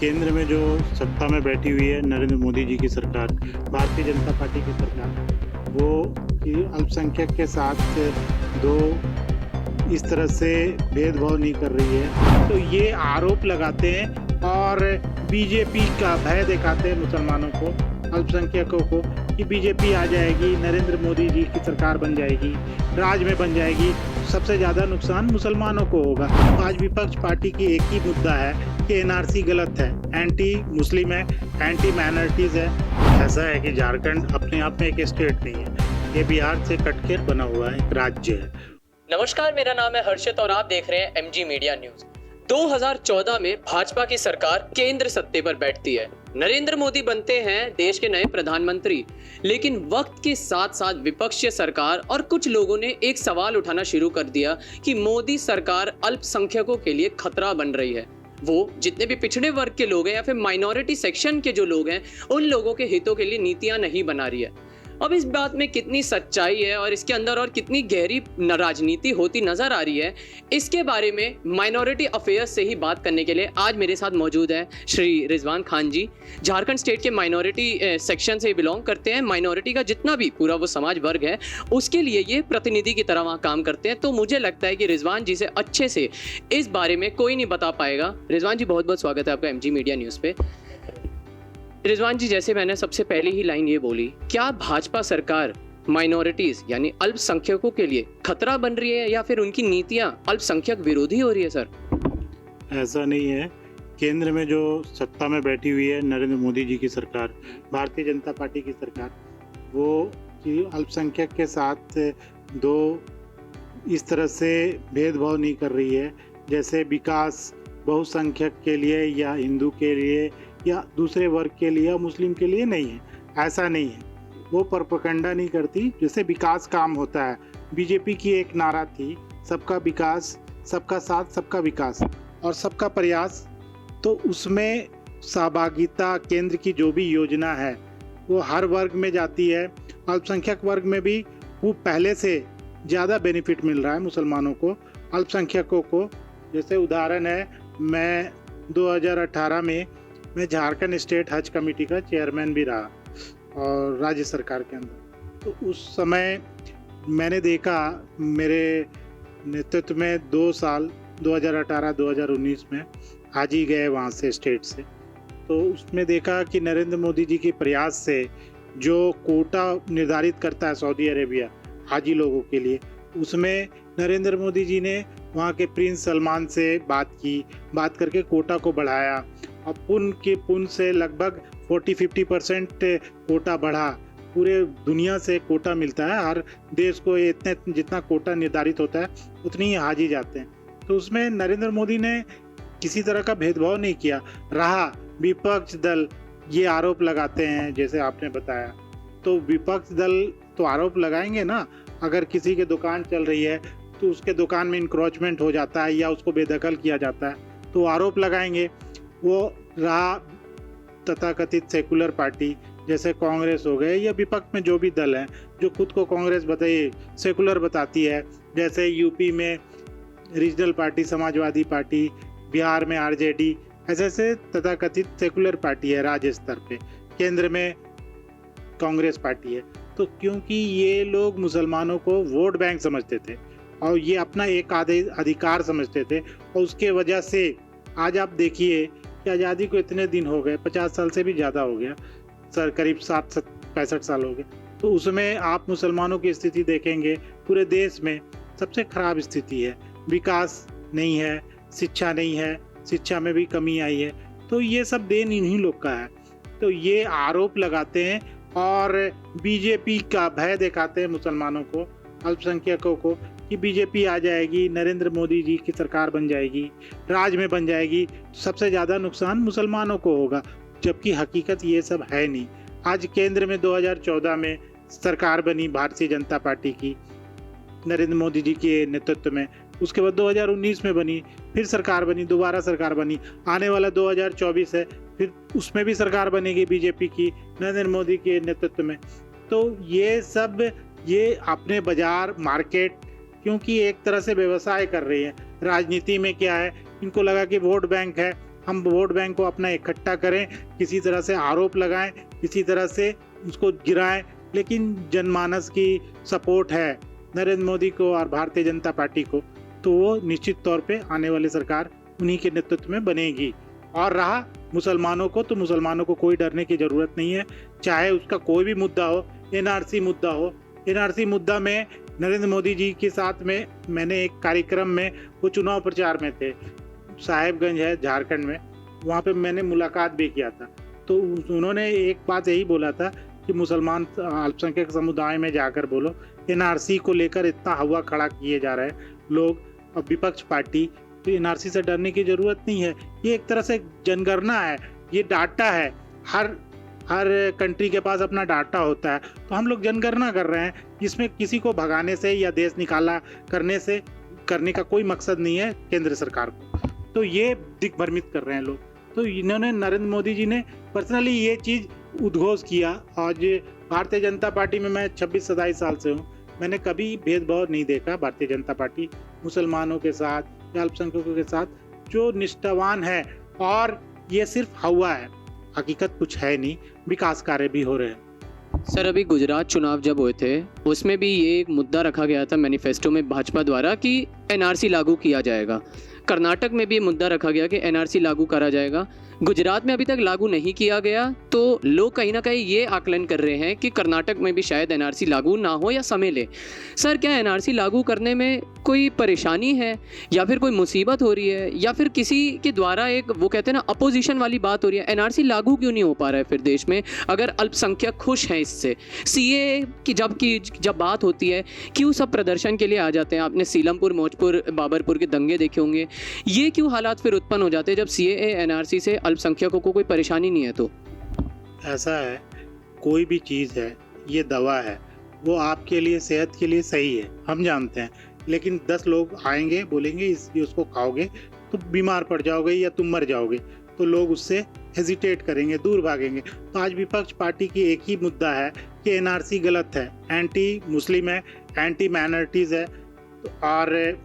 केंद्र में जो सत्ता में बैठी हुई है नरेंद्र मोदी जी की सरकार, भारतीय जनता पार्टी की सरकार, वो कि अल्पसंख्यक के साथ दो इस तरह से भेदभाव नहीं कर रही है। तो ये आरोप लगाते हैं और बीजेपी का भय दिखाते हैं मुसलमानों को, अल्पसंख्यकों को, कि बीजेपी आ जाएगी, नरेंद्र मोदी जी की सरकार बन जाएगी, राज में बन जाएगी, सबसे ज़्यादा नुकसान मुसलमानों को होगा। आज विपक्ष पार्टी की एक ही मुद्दा है कि एनआरसी गलत है, एंटी मुस्लिम है, एंटी माइनॉरिटीज़ है। ऐसा है कि झारखंड अपने आप में एक स्टेट नहीं है, ये बिहार से कटकर बना हुआ एक राज्य है। नमस्कार, मेरा नाम है हर्षित और आप देख रहे हैं एमजी मीडिया न्यूज। 2014 में भाजपा की सरकार केंद्र सत्ते पर बैठती है, नरेंद्र मोदी बनते हैं देश के नए प्रधानमंत्री। लेकिन वक्त के साथ साथ विपक्षी सरकार और कुछ लोगों ने एक सवाल उठाना शुरू कर दिया कि मोदी सरकार अल्पसंख्यकों के लिए खतरा बन रही है। वो जितने भी पिछड़े वर्ग के लोग हैं या फिर माइनॉरिटी सेक्शन के जो लोग हैं, उन लोगों के हितों के लिए नीतियां नहीं बना रही है। अब इस बात में कितनी सच्चाई है और इसके अंदर और कितनी गहरी राजनीति होती नजर आ रही है, इसके बारे में माइनॉरिटी अफेयर्स से ही बात करने के लिए आज मेरे साथ मौजूद हैं श्री रिजवान खान जी। झारखंड स्टेट के माइनॉरिटी सेक्शन से बिलोंग करते हैं। माइनॉरिटी का जितना भी पूरा वो समाज वर्ग है, उसके लिए ये प्रतिनिधि की तरह वहाँ काम करते हैं। तो मुझे लगता है कि रिजवान जी से अच्छे से इस बारे में कोई नहीं बता पाएगा। रिजवान जी, बहुत बहुत स्वागत है आपका एमजी मीडिया न्यूज़ पे। रिजवान जी, जैसे मैंने सबसे पहले ही लाइन ये बोली, क्या भाजपा सरकार माइनॉरिटीज यानी अल्पसंख्यकों के लिए खतरा बन रही है या फिर उनकी नीतियां अल्पसंख्यक विरोधी हो रही है? सर, ऐसा नहीं है। केंद्र में जो सत्ता में बैठी हुई है नरेंद्र मोदी जी की सरकार, भारतीय जनता पार्टी की सरकार, वो कि अल्पसंख्यक के साथ दो इस तरह से भेदभाव नहीं कर रही है। जैसे विकास बहुसंख्यक के लिए या हिंदू के लिए या दूसरे वर्ग के लिए या मुस्लिम के लिए नहीं है, ऐसा नहीं है। वो प्रोपेगेंडा नहीं करती। जैसे विकास काम होता है, बीजेपी की एक नारा थी, सबका विकास, सबका साथ, सबका विकास और सबका प्रयास। तो उसमें सहभागिता केंद्र की जो भी योजना है वो हर वर्ग में जाती है। अल्पसंख्यक वर्ग में भी वो पहले से ज़्यादा बेनिफिट मिल रहा है मुसलमानों को, अल्पसंख्यकों को। जैसे उदाहरण है, मैं 2018 में मैं झारखंड स्टेट हज कमेटी का चेयरमैन भी रहा और राज्य सरकार के अंदर। तो उस समय मैंने देखा, मेरे नेतृत्व में 2 साल 2018-2019 में हाजी गए वहाँ से स्टेट से। तो उसमें देखा कि नरेंद्र मोदी जी के प्रयास से जो कोटा निर्धारित करता है सऊदी अरेबिया हाजी लोगों के लिए, उसमें नरेंद्र मोदी जी ने वहाँ के प्रिंस सलमान से बात करके कोटा को बढ़ाया और पुन से लगभग 40-50% कोटा बढ़ा। पूरे दुनिया से कोटा मिलता है, हर देश को इतने जितना कोटा निर्धारित होता है उतनी ही हाजी जाते हैं। तो उसमें नरेंद्र मोदी ने किसी तरह का भेदभाव नहीं किया। रहा विपक्ष दल ये आरोप लगाते हैं, जैसे आपने बताया, तो विपक्ष दल तो आरोप लगाएंगे ना। अगर किसी की दुकान चल रही है तो उसके दुकान में इंक्रोचमेंट हो जाता है या उसको बेदखल किया जाता है तो आरोप लगाएंगे। वो रहा तथाकथित सेकुलर पार्टी जैसे कांग्रेस हो गए या विपक्ष में जो भी दल हैं जो खुद को कांग्रेस बताइए सेकुलर बताती है, जैसे यूपी में regional party Samajwadi party, Bihar में आरजेडी, ऐसे तथाकथित सेकुलर पार्टी है राज्य स्तर पे, केंद्र में कांग्रेस पार्टी है। तो क्योंकि ये लोग मुसलमानों को वोट बैंक समझते थे और ये अपना एक अधिकार समझते थे, और उसके वजह से आज आप देखिए कि आज़ादी को इतने दिन हो गए, 50 साल से भी ज़्यादा हो गया सर, करीब 65 साल हो गए। तो उसमें आप मुसलमानों की स्थिति देखेंगे, पूरे देश में सबसे खराब स्थिति है। विकास नहीं है, शिक्षा नहीं है, शिक्षा में भी कमी आई है। तो ये सब देन इन्हीं लोग का है। तो ये आरोप लगाते हैं और बीजेपी का भय दिखाते हैं मुसलमानों को, अल्पसंख्यकों को, कि बीजेपी आ जाएगी, नरेंद्र मोदी जी की सरकार बन जाएगी, राज में बन जाएगी, सबसे ज़्यादा नुकसान मुसलमानों को होगा। जबकि हकीकत ये सब है नहीं। आज केंद्र में 2014 में सरकार बनी भारतीय जनता पार्टी की नरेंद्र मोदी जी के नेतृत्व में, उसके बाद 2019 में बनी, फिर सरकार बनी, दोबारा सरकार बनी। आने वाला 2024 है, फिर उसमें भी सरकार बनेगी बीजेपी की नरेंद्र मोदी के नेतृत्व में। तो ये सब ये अपने बाजार मार्केट, क्योंकि एक तरह से व्यवसाय कर रही है। राजनीति में क्या है, इनको लगा कि वोट बैंक है, हम वोट बैंक को अपना इकट्ठा करें, किसी तरह से आरोप लगाएं, किसी तरह से उसको गिराएं, लेकिन जनमानस की सपोर्ट है नरेंद्र मोदी को और भारतीय जनता पार्टी को, तो वो निश्चित तौर पे आने वाली सरकार उन्हीं के नेतृत्व में बनेगी। और रहा मुसलमानों को, तो मुसलमानों को कोई डरने की ज़रूरत नहीं है, चाहे उसका कोई भी मुद्दा हो, एनआरसी मुद्दा हो। एनआरसी मुद्दा में नरेंद्र मोदी जी के साथ में मैंने एक कार्यक्रम में, वो चुनाव प्रचार में थे, साहेबगंज है झारखंड में, वहाँ पे मैंने मुलाकात भी किया था। तो उन्होंने एक बात यही बोला था कि मुसलमान अल्पसंख्यक समुदाय में जाकर बोलो, एनआरसी को लेकर इतना हवा खड़ा किए जा रहे हैं लोग और विपक्ष पार्टी, तो एनआरसी से डरने की ज़रूरत नहीं है। ये एक तरह से जनगणना है, ये डाटा है, हर कंट्री के पास अपना डाटा होता है, तो हम लोग जनगणना कर रहे हैं, इसमें किसी को भगाने से या देश निकाला करने का कोई मकसद नहीं है केंद्र सरकार को। तो ये दिग्भ्रमित कर रहे हैं लोग। तो इन्होंने, नरेंद्र मोदी जी ने पर्सनली ये चीज़ उद्घोष किया। आज भारतीय जनता पार्टी में मैं 26-27 साल से हूँ, मैंने कभी भेदभाव नहीं देखा। भारतीय जनता पार्टी मुसलमानों के साथ या अल्पसंख्यकों के साथ जो निष्ठावान है, और ये सिर्फ हवा है, हकीकत कुछ है नहीं, विकास कार्य भी हो रहे हैं। सर, अभी गुजरात चुनाव जब हुए थे उसमें भी ये एक मुद्दा रखा गया था मैनिफेस्टो में भाजपा द्वारा कि एनआरसी लागू किया जाएगा। कर्नाटक में भी मुद्दा रखा गया कि एनआरसी लागू करा जाएगा। गुजरात में अभी तक लागू नहीं किया गया, तो लोग कहीं ना कहीं ये आकलन कर रहे हैं कि कर्नाटक में भी शायद एनआरसी लागू ना हो या समय ले। सर, क्या एनआरसी लागू करने में कोई परेशानी है, या फिर कोई मुसीबत हो रही है, या फिर किसी के द्वारा एक, वो कहते हैं ना, अपोजिशन वाली बात हो रही है? एनआरसी लागू क्यों नहीं हो पा रहा है फिर देश में, अगर अल्पसंख्यक खुश हैं इससे? सीए की जब बात होती है, क्यों सब प्रदर्शन के लिए आ जाते हैं? आपने सीलमपुर, मौजपुर, बाबरपुर के दंगे देखे होंगे। ये क्यों हालात फिर उत्पन्न हो जाते हैं जब सीएए एनआरसी से अल्पसंख्यकों को कोई परेशानी नहीं है? तो ऐसा है, कोई भी चीज़ है, ये दवा है, वो आपके लिए, सेहत के लिए सही है, हम जानते हैं, लेकिन 10 लोग आएंगे, बोलेंगे उसको खाओगे तो बीमार पड़ जाओगे या तुम मर जाओगे, तो लोग उससे हेजिटेट करेंगे, दूर भागेंगे। तो आज विपक्ष पार्टी की एक ही मुद्दा है कि एनआरसी गलत है, एंटी मुस्लिम है, एंटी माइनॉरिटीज़ है, और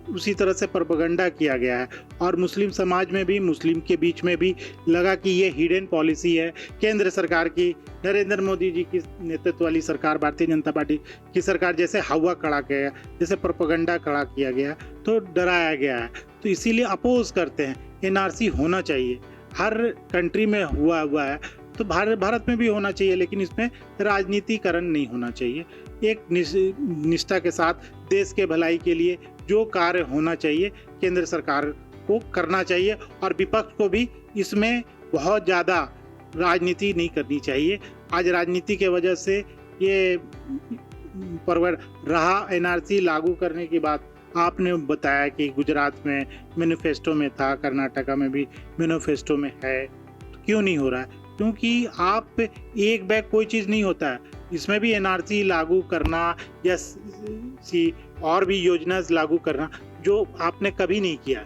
उसी तरह से प्रोपेगेंडा किया गया है। और मुस्लिम समाज में भी, मुस्लिम के बीच में भी लगा कि ये हिडन पॉलिसी है केंद्र सरकार की, नरेंद्र मोदी जी की नेतृत्व वाली सरकार, भारतीय जनता पार्टी की सरकार, जैसे हवा खड़ा किया गया, जैसे प्रोपेगेंडा खड़ा किया गया, तो डराया गया है। तो इसीलिए अपोज करते हैं, एनआरसी होना चाहिए, हर कंट्री में हुआ है, तो भारत में भी होना चाहिए, लेकिन इसमें राजनीतिकरण नहीं होना चाहिए। एक निष्ठा के साथ देश के भलाई के लिए जो कार्य होना चाहिए केंद्र सरकार को करना चाहिए, और विपक्ष को भी इसमें बहुत ज़्यादा राजनीति नहीं करनी चाहिए। आज राजनीति के वजह से ये परवर रहा। एनआरसी लागू करने की बात आपने बताया कि गुजरात में मैनिफेस्टो में था, कर्नाटका में भी मैनिफेस्टो में है, तो क्यों नहीं हो रहा है? क्योंकि आप एक बैग कोई चीज़ नहीं होता है, इसमें भी एनआरसी लागू करना या और भी योजना लागू करना जो आपने कभी नहीं किया,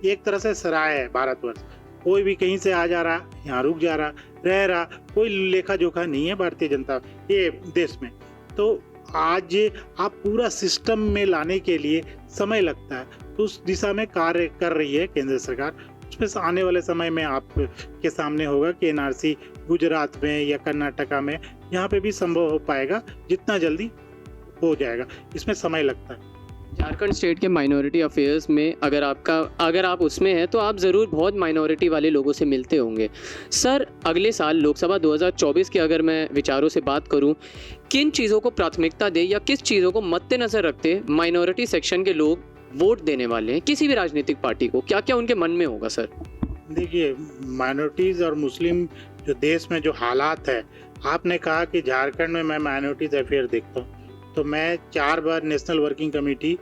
एक तरह से सराय है भारतवर्ष। कोई भी कहीं से आ जा रहा, यहाँ रुक जा रहा, रह रहा, कोई लेखा जोखा नहीं है भारतीय जनता ये देश में। तो आज आप पूरा सिस्टम में लाने के लिए समय लगता है, तो उस दिशा में कार्य कर रही है केंद्र सरकार। उसमें आने वाले समय में आपके सामने होगा कि एनआरसी गुजरात में या कर्नाटका में, यहाँ पे भी संभव हो पाएगा, जितना जल्दी हो जाएगा, इसमें समय लगता है। झारखंड स्टेट के माइनॉरिटी अफेयर्स में अगर आप उसमें हैं तो आप ज़रूर बहुत माइनॉरिटी वाले लोगों से मिलते होंगे। सर, अगले साल लोकसभा 2024 की अगर मैं विचारों से बात करूं, किन चीज़ों को प्राथमिकता दे या किस चीज़ों को मद्देनज़र रखते माइनॉरिटी सेक्शन के लोग वोट देने वाले हैं किसी भी राजनीतिक पार्टी को? क्या क्या उनके मन में होगा? सर देखिए, माइनॉरिटीज़ और मुस्लिम जो देश में जो हालात है, आपने कहा कि झारखंड में मैं माइनॉरिटीज़ अफेयर देखता हूँ, तो मैं 4 बार national working committee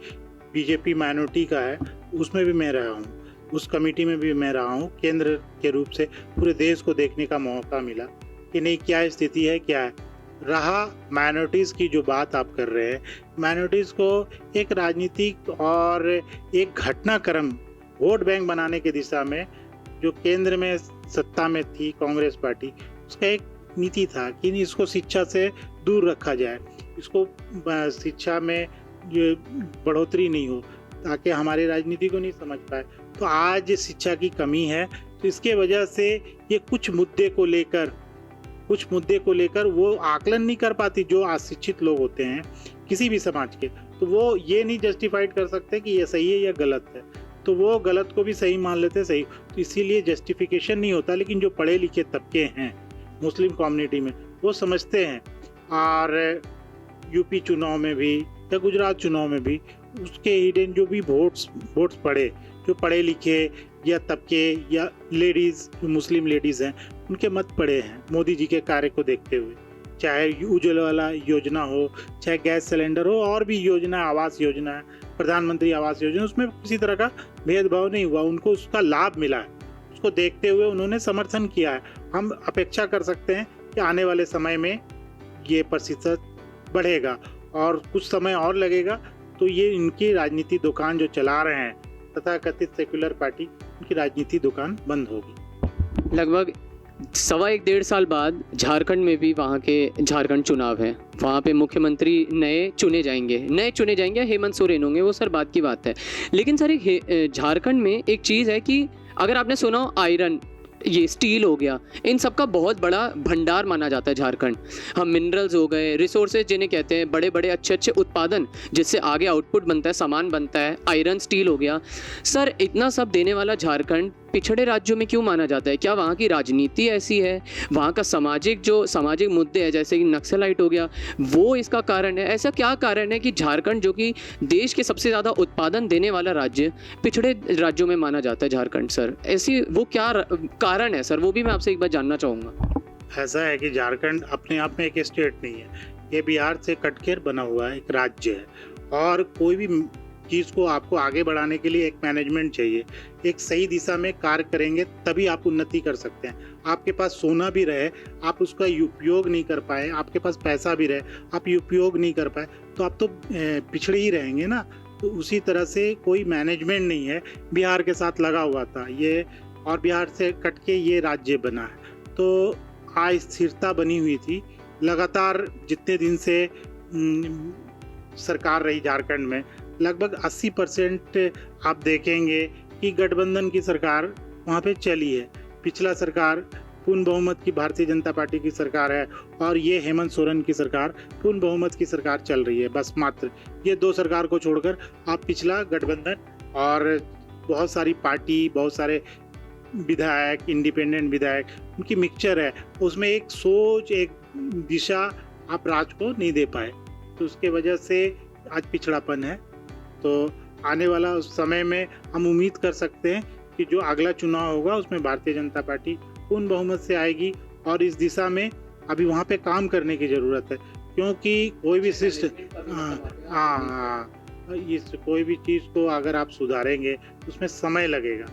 BJP minority का है, उसमें भी मैं रहा हूँ, उस कमेटी में भी मैं रहा हूँ। केंद्र के रूप से पूरे देश को देखने का मौका मिला कि नहीं, क्या स्थिति है, क्या है। रहा माइनॉरिटीज़ की जो बात आप कर रहे हैं, माइनॉरिटीज़ को एक राजनीतिक और एक घटनाक्रम वोट बैंक बनाने की दिशा में, जो केंद्र में सत्ता में थी कांग्रेस पार्टी, उसका एक नीति था कि इसको शिक्षा से दूर रखा जाए, इसको शिक्षा में बढ़ोतरी नहीं हो, ताकि हमारी राजनीति को नहीं समझ पाए। तो आज शिक्षा की कमी है। तो इसके वजह से ये कुछ मुद्दे को लेकर वो आकलन नहीं कर पाती, जो अशिक्षित लोग होते हैं किसी भी समाज के, तो वो ये नहीं जस्टिफाइड कर सकते कि ये सही है या गलत है, तो वो गलत को भी सही मान लेते सही, तो इसीलिए जस्टिफिकेशन नहीं होता। लेकिन जो पढ़े लिखे तबके हैं मुस्लिम कम्युनिटी में वो समझते हैं, और यूपी चुनाव में भी या गुजरात चुनाव में भी उसके हिडन जो भी वोट्स पड़े, जो पढ़े लिखे या तबके या लेडीज़, जो मुस्लिम लेडीज़ हैं, उनके मत पड़े हैं मोदी जी के कार्य को देखते हुए। चाहे उज्ज्वला योजना हो, चाहे गैस सिलेंडर हो, और भी योजना, आवास योजना है, प्रधानमंत्री आवास योजना, उसमें किसी तरह का भेदभाव नहीं हुआ, उनको उसका लाभ मिला है। उसको देखते हुए उन्होंने समर्थन किया है। हम अपेक्षा कर सकते हैं कि आने वाले समय में ये प्रतिशत बढ़ेगा, और कुछ समय और लगेगा तो ये इनकी राजनीति दुकान जो चला रहे हैं तथा कथित सेक्युलर पार्टी, उनकी राजनीति दुकान बंद होगी। लगभग 1.25 साल बाद झारखंड में भी वहाँ के झारखंड चुनाव है, वहाँ पे मुख्यमंत्री नए चुने जाएंगे, हेमंत सोरेन होंगे, वो सर बात की बात है। लेकिन सर एक झारखंड में एक चीज़ है कि अगर आपने सुना हो आयरन, ये स्टील हो गया, इन सब का बहुत बड़ा भंडार माना जाता है झारखंड। हम मिनरल्स हो गए, रिसोर्सेज जिन्हें कहते हैं, बड़े बड़े अच्छे उत्पादन जिससे आगे आउटपुट बनता है, सामान बनता है, आयरन स्टील हो गया। सर इतना सब देने वाला झारखंड पिछड़े राज्यों में क्यों माना जाता है? क्या वहाँ की राजनीति ऐसी है, वहाँ का सामाजिक मुद्दे हैं जैसे कि नक्सलाइट हो गया, वो इसका कारण है? ऐसा क्या कारण है कि झारखंड, जो कि देश के सबसे ज़्यादा उत्पादन देने वाला राज्य, पिछड़े राज्यों में माना जाता है झारखंड? सर ऐसी वो क्या कारण है सर, वो भी मैं आपसे एक बार जानना चाहूँगा। ऐसा है कि झारखंड अपने आप में एक स्टेट नहीं है, ये बिहार से कटकर बना हुआ है एक राज्य है, और कोई भी चीज़ को आपको आगे बढ़ाने के लिए एक मैनेजमेंट चाहिए। एक सही दिशा में कार्य करेंगे तभी आप उन्नति कर सकते हैं। आपके पास सोना भी रहे, आप उसका उपयोग नहीं कर पाए, आपके पास पैसा भी रहे, आप उपयोग नहीं कर पाए, तो आप तो पिछड़े ही रहेंगे ना। तो उसी तरह से कोई मैनेजमेंट नहीं है, बिहार के साथ लगा हुआ था ये, और बिहार से कट के ये राज्य बना है। तो अस्थिरता बनी हुई थी लगातार, जितने दिन से सरकार रही झारखंड में, लगभग 80% आप देखेंगे कि गठबंधन की सरकार वहाँ पे चली है। पिछला सरकार पूर्ण बहुमत की भारतीय जनता पार्टी की सरकार है, और ये हेमंत सोरेन की सरकार पूर्ण बहुमत की सरकार चल रही है। बस मात्र ये दो सरकार को छोड़कर आप पिछला गठबंधन और बहुत सारी पार्टी, बहुत सारे विधायक, इंडिपेंडेंट विधायक, उनकी मिक्सचर है, उसमें एक सोच, एक दिशा आप राज्य को नहीं दे पाए, तो उसके वजह से आज पिछड़ापन है। तो आने वाला समय में हम उम्मीद कर सकते हैं कि जो अगला चुनाव होगा उसमें भारतीय जनता पार्टी पूर्ण बहुमत से आएगी, और इस दिशा में अभी वहाँ पे काम करने की ज़रूरत है, क्योंकि कोई भी कोई भी चीज़ को अगर आप सुधारेंगे उसमें समय लगेगा।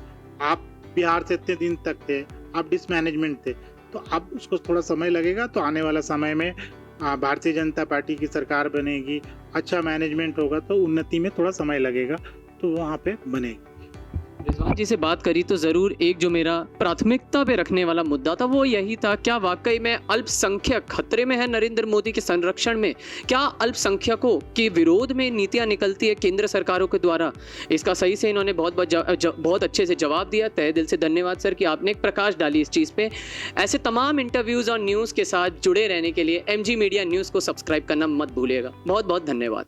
आप बिहार से इतने दिन तक थे, आप डिसमैनेजमेंट थे, तो अब उसको थोड़ा समय लगेगा। तो आने वाला समय में भारतीय जनता पार्टी की सरकार बनेगी, अच्छा मैनेजमेंट होगा, तो उन्नति में थोड़ा समय लगेगा, तो वहाँ पे बनेगी। रिजवान जी से बात करी तो ज़रूर एक जो मेरा प्राथमिकता पे रखने वाला मुद्दा था वो यही था, क्या वाकई में अल्पसंख्यक खतरे में है नरेंद्र मोदी के संरक्षण में? क्या अल्पसंख्यकों के विरोध में नीतियां निकलती है केंद्र सरकारों के द्वारा? इसका सही से इन्होंने बहुत अच्छे से जवाब दिया। तहे दिल से धन्यवाद सर कि आपने एक प्रकाश डाली इस चीज़ पे। ऐसे तमाम इंटरव्यूज़ और न्यूज़ के साथ जुड़े रहने के लिए MG मीडिया न्यूज़ को सब्सक्राइब करना मत भूलिएगा। बहुत बहुत धन्यवाद।